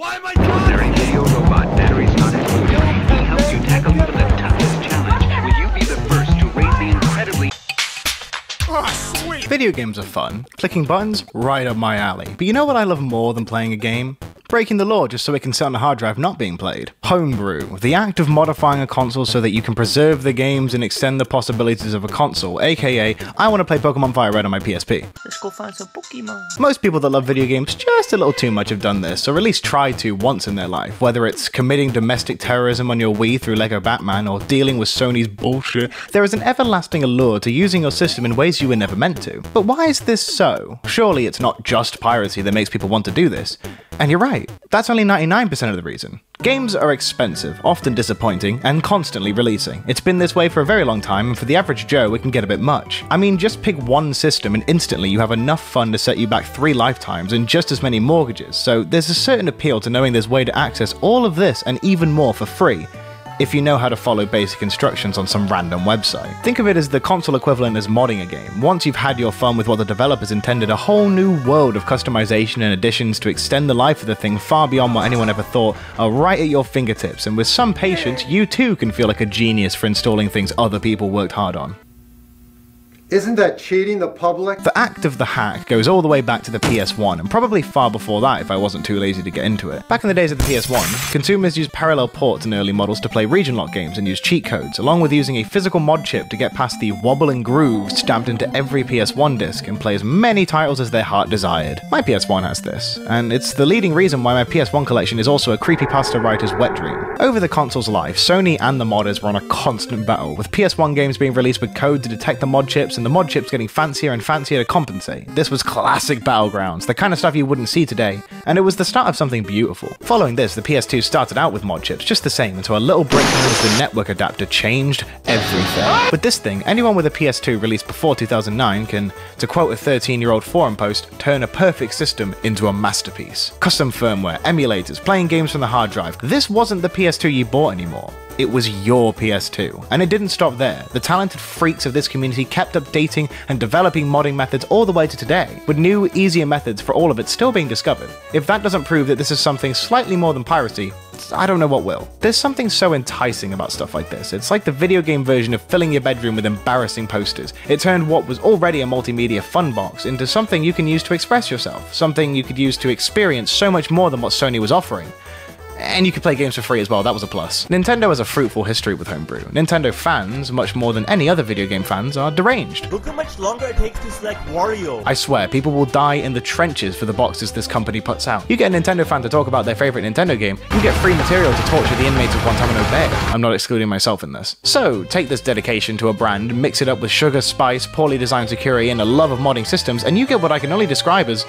Why am I doing this? Your robot batteries not included. We help you tackle even the toughest challenge. Will you be the first to raise the incredibly... Oh, sweet! Video games are fun. Clicking buttons, right up my alley. But you know what I love more than playing a game? Breaking the law just so it can sit on a hard drive not being played. Homebrew, the act of modifying a console so that you can preserve the games and extend the possibilities of a console, aka, I want to play Pokemon Fire Red on my PSP. Let's go find some Pokemon. Most people that love video games just a little too much have done this, or at least tried to once in their life, whether it's committing domestic terrorism on your Wii through Lego Batman or dealing with Sony's bullshit. There is an everlasting allure to using your system in ways you were never meant to. But why is this so? Surely it's not just piracy that makes people want to do this. And you're right, that's only 99% of the reason. Games are expensive, often disappointing, and constantly releasing. It's been this way for a very long time, and for the average Joe, it can get a bit much. I mean, just pick one system and instantly you have enough fun to set you back 3 lifetimes and just as many mortgages, so there's a certain appeal to knowing there's a way to access all of this and even more for free, if you know how to follow basic instructions on some random website. Think of it as the console equivalent as modding a game. Once you've had your fun with what the developers intended, a whole new world of customization and additions to extend the life of the thing far beyond what anyone ever thought are right at your fingertips, and with some patience, you too can feel like a genius for installing things other people worked hard on. Isn't that cheating the public? The act of the hack goes all the way back to the PS1, and probably far before that if I wasn't too lazy to get into it. Back in the days of the PS1, consumers used parallel ports in early models to play region-lock games and use cheat codes, along with using a physical mod chip to get past the wobble and groove stamped into every PS1 disc and play as many titles as their heart desired. My PS1 has this, and it's the leading reason why my PS1 collection is also a creepypasta writer's wet dream. Over the console's life, Sony and the modders were on a constant battle, with PS1 games being released with code to detect the mod chips and the mod chips getting fancier and fancier to compensate. This was classic battlegrounds, the kind of stuff you wouldn't see today, and it was the start of something beautiful. Following this, the PS2 started out with mod chips, just the same, until a little break as the network adapter changed everything. With this thing, anyone with a PS2 released before 2009 can, to quote a 13-year-old forum post, turn a perfect system into a masterpiece. Custom firmware, emulators, playing games from the hard drive. This wasn't the PS2 you bought anymore. It was your PS2. And it didn't stop there. The talented freaks of this community kept updating and developing modding methods all the way to today, with new, easier methods for all of it still being discovered. If that doesn't prove that this is something slightly more than piracy, I don't know what will. There's something so enticing about stuff like this. It's like the video game version of filling your bedroom with embarrassing posters. It turned what was already a multimedia fun box into something you can use to express yourself, something you could use to experience so much more than what Sony was offering. And you could play games for free as well, that was a plus. Nintendo has a fruitful history with Homebrew. Nintendo fans, much more than any other video game fans, are deranged. Look how much longer it takes to select Wario. I swear, people will die in the trenches for the boxes this company puts out. You get a Nintendo fan to talk about their favorite Nintendo game, you get free material to torture the inmates of Guantanamo Bay. I'm not excluding myself in this. So, take this dedication to a brand, mix it up with sugar, spice, poorly designed security, and a love of modding systems, and you get what I can only describe as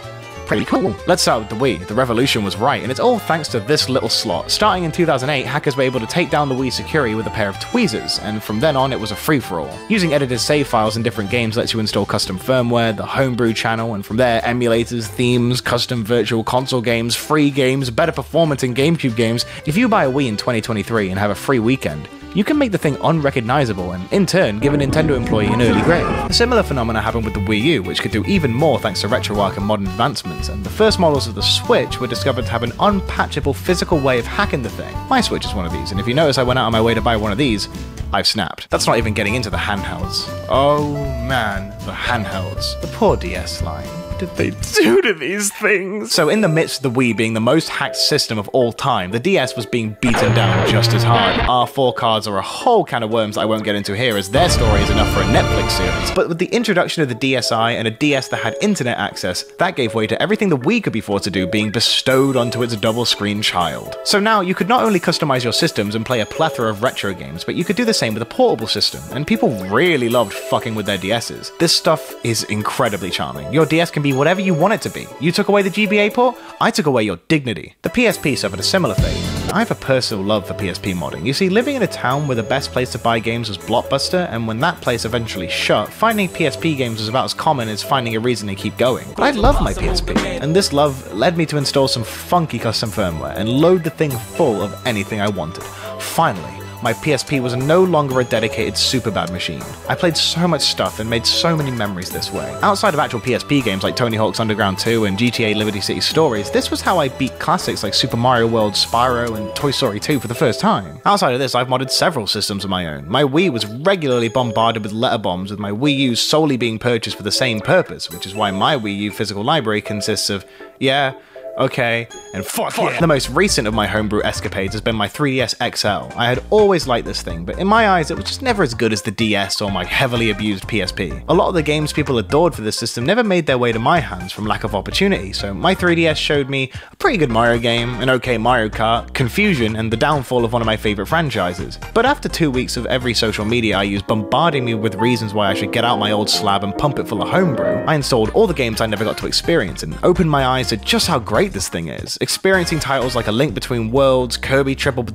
pretty cool. Let's start with the Wii. The revolution was right, and it's all thanks to this little slot. Starting in 2008, hackers were able to take down the Wii security with a pair of tweezers, and from then on it was a free-for-all. Using edited save files in different games lets you install custom firmware, the Homebrew channel, and from there, emulators, themes, custom virtual console games, free games, better performance in GameCube games. If you buy a Wii in 2023 and have a free weekend, you can make the thing unrecognizable and, in turn, give a Nintendo employee an early grade. A similar phenomenon happened with the Wii U, which could do even more thanks to RetroArch and modern advancements, and the first models of the Switch were discovered to have an unpatchable physical way of hacking the thing. My Switch is one of these, and if you notice I went out on my way to buy one of these, I've snapped. That's not even getting into the handhelds. Oh man, the handhelds. The poor DS line. What did they do to these things? So in the midst of the Wii being the most hacked system of all time, the DS was being beaten down just as hard. R4 cards are a whole can of worms I won't get into here, as their story is enough for a Netflix series. But with the introduction of the DSi and a DS that had internet access, that gave way to everything the Wii could be forced to do being bestowed onto its double-screen child. So now you could not only customize your systems and play a plethora of retro games, but you could do the same with a portable system, and people really loved fucking with their DSs. This stuff is incredibly charming. Your DS can be whatever you want it to be. You took away the GBA port, I took away your dignity. The PSP suffered a similar fate. I have a personal love for PSP modding. You see, living in a town where the best place to buy games was Blockbuster, and when that place eventually shut, finding PSP games was about as common as finding a reason to keep going. But I love my PSP, and this love led me to install some funky custom firmware and load the thing full of anything I wanted. Finally, my PSP was no longer a dedicated Superbad machine. I played so much stuff and made so many memories this way. Outside of actual PSP games like Tony Hawk's Underground 2 and GTA Liberty City Stories, this was how I beat classics like Super Mario World, Spyro, and Toy Story 2 for the first time. Outside of this, I've modded several systems of my own. My Wii was regularly bombarded with letter bombs, with my Wii U solely being purchased for the same purpose, which is why my Wii U physical library consists of, yeah, okay, and fuck yeah. The most recent of my homebrew escapades has been my 3DS XL. I had always liked this thing, but in my eyes it was just never as good as the DS or my heavily abused PSP. A lot of the games people adored for this system never made their way to my hands from lack of opportunity, so my 3DS showed me a pretty good Mario game, an okay Mario Kart, Confusion, and the downfall of one of my favourite franchises. But after 2 weeks of every social media I used bombarding me with reasons why I should get out my old slab and pump it full of homebrew, I installed all the games I never got to experience and opened my eyes to just how great this thing is. Experiencing titles like A Link Between Worlds, Kirby Triple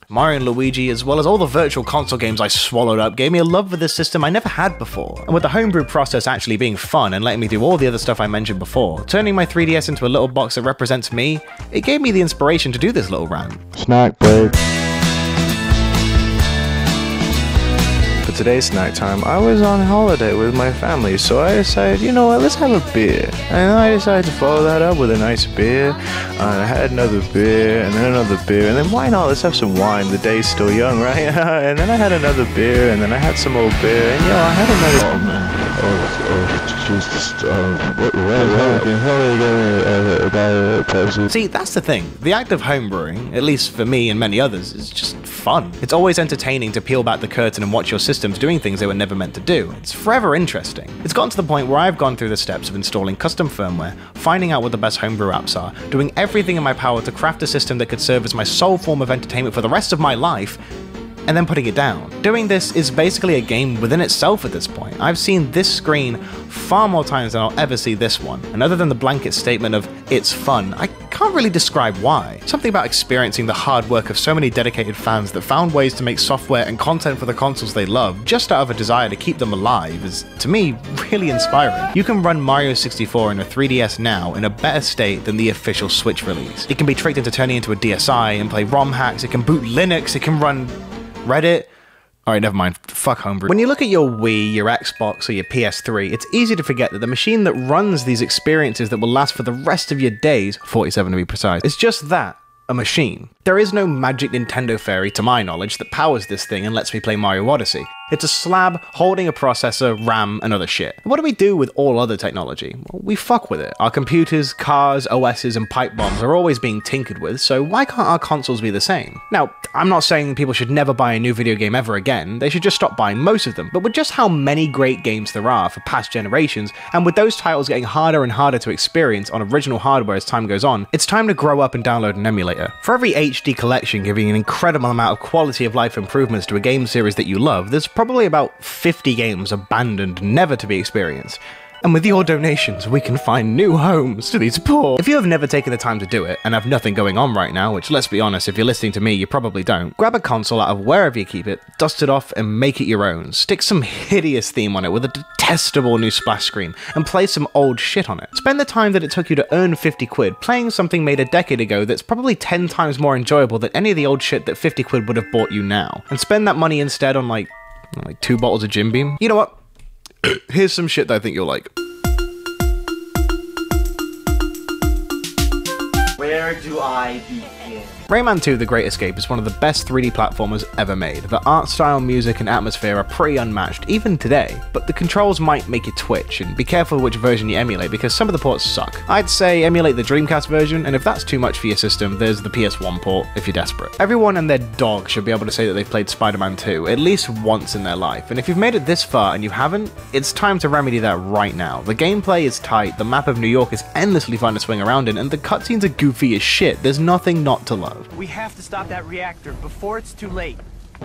Mario and Luigi, as well as all the virtual console games I swallowed up, gave me a love for this system I never had before. And with the homebrew process actually being fun and letting me do all the other stuff I mentioned before, turning my 3DS into a little box that represents me, it gave me the inspiration to do this little rant. Snack break. For today's snack time, I was on holiday with my family, so I decided, you know what, let's have a beer. And I decided to follow that up with a nice beer, and I had another beer, and then another beer, and then why not, let's have some wine, the day's still young, right? And then I had another beer, and then I had some old beer, and I had another... Oh man, Jesus, what the hell are you getting about Pepsi? See, that's the thing. The act of homebrewing, at least for me and many others, is just fun. It's always entertaining to peel back the curtain and watch your systems doing things they were never meant to do. It's forever interesting. It's gotten to the point where I've gone through the steps of installing custom firmware, finding out what the best homebrew apps are, doing everything in my power to craft a system that could serve as my sole form of entertainment for the rest of my life, and then putting it down. Doing this is basically a game within itself at this point. I've seen this screen far more times than I'll ever see this one, and other than the blanket statement of it's fun, I can't really describe why. Something about experiencing the hard work of so many dedicated fans that found ways to make software and content for the consoles they love just out of a desire to keep them alive is, to me, really inspiring. You can run Mario 64 in a 3DS now in a better state than the official Switch release. It can be tricked into turning into a DSi and play ROM hacks, it can boot Linux, it can run Reddit. Alright, never mind. Fuck homebrew. When you look at your Wii, your Xbox, or your PS3, it's easy to forget that the machine that runs these experiences that will last for the rest of your days, 47 to be precise, is just that, a machine. There is no magic Nintendo fairy, to my knowledge, that powers this thing and lets me play Mario Odyssey. It's a slab holding a processor, RAM, and other shit. What do we do with all other technology? Well, we fuck with it. Our computers, cars, OSs, and pipe bombs are always being tinkered with, so why can't our consoles be the same? Now, I'm not saying people should never buy a new video game ever again, they should just stop buying most of them, but with just how many great games there are for past generations, and with those titles getting harder and harder to experience on original hardware as time goes on, it's time to grow up and download an emulator. For every HD collection giving an incredible amount of quality of life improvements to a game series that you love, there's probably about 50 games abandoned, never to be experienced. And with your donations, we can find new homes to these poor. If you have never taken the time to do it, and have nothing going on right now, which let's be honest, if you're listening to me, you probably don't, grab a console out of wherever you keep it, dust it off, and make it your own. Stick some hideous theme on it with a detestable new splash screen, and play some old shit on it. Spend the time that it took you to earn 50 quid playing something made a decade ago that's probably 10 times more enjoyable than any of the old shit that 50 quid would have bought you now. And spend that money instead on like 2 bottles of Jim Beam. You know what? Here's some shit that I think you'll like. Where do I begin? Rayman 2: The Great Escape is one of the best 3D platformers ever made. The art style, music, and atmosphere are pretty unmatched, even today, but the controls might make you twitch, and be careful which version you emulate because some of the ports suck. I'd say emulate the Dreamcast version, and if that's too much for your system, there's the PS1 port if you're desperate. Everyone and their dog should be able to say that they've played Spider-Man 2 at least once in their life, and if you've made it this far and you haven't, it's time to remedy that right now. The gameplay is tight, the map of New York is endlessly fun to swing around in, and the cutscenes are goofy as shit. There's nothing not to love. We have to stop that reactor before it's too late.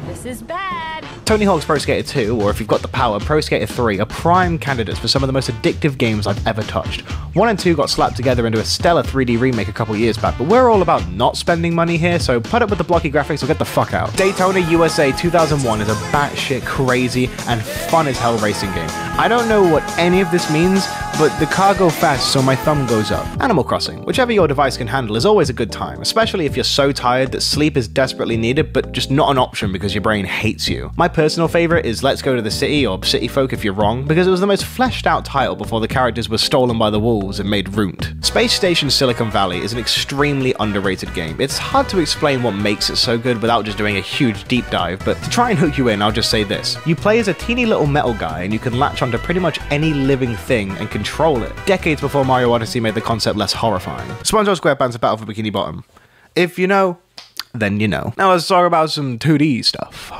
This is bad. Tony Hawk's Pro Skater 2, or if you've got the power, Pro Skater 3 are prime candidates for some of the most addictive games I've ever touched. 1 and 2 got slapped together into a stellar 3D remake a couple years back, but we're all about not spending money here, so put up with the blocky graphics or get the fuck out. Daytona USA 2001 is a batshit crazy and fun as hell racing game. I don't know what any of this means, but the car go fast so my thumb goes up. Animal Crossing, whichever your device can handle, is always a good time, especially if you're so tired that sleep is desperately needed but just not an option because your brain hates you. My personal favorite is Let's Go to the City, or City Folk if you're wrong, because it was the most fleshed out title before the characters were stolen by the wolves and made ruined. Space Station Silicon Valley is an extremely underrated game. It's hard to explain what makes it so good without just doing a huge deep dive, but to try and hook you in, I'll just say this. You play as a teeny little metal guy and you can latch onto pretty much any living thing and control it, decades before Mario Odyssey made the concept less horrifying. SpongeBob SquarePants: A Battle for Bikini Bottom. If you know, then you know. Now let's talk about some 2D stuff.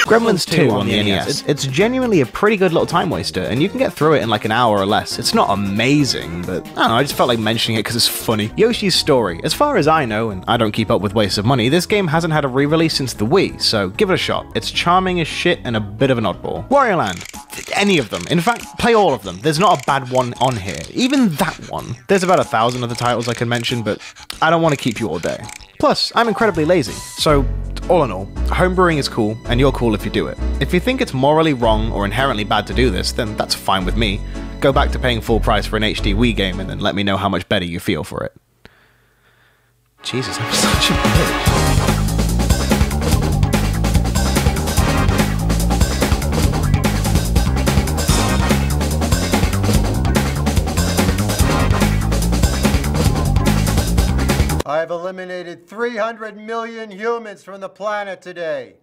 Gremlins 2 on the NES. It's genuinely a pretty good little time waster, and you can get through it in like an hour or less. It's not amazing, but I don't know, I just felt like mentioning it because it's funny. Yoshi's Story. As far as I know, and I don't keep up with wastes of money, this game hasn't had a re-release since the Wii, so give it a shot. It's charming as shit and a bit of an oddball. Wario Land. Any of them. In fact, play all of them. There's not a bad one on here. Even that one. There's about 1,000 other titles I can mention, but I don't want to keep you all day. Plus, I'm incredibly lazy, so all in all, homebrewing is cool, and you're cool if you do it. If you think it's morally wrong or inherently bad to do this, then that's fine with me. Go back to paying full price for an HD Wii game and then let me know how much better you feel for it. Jesus, I'm such a bitch. I've eliminated 300 million humans from the planet today.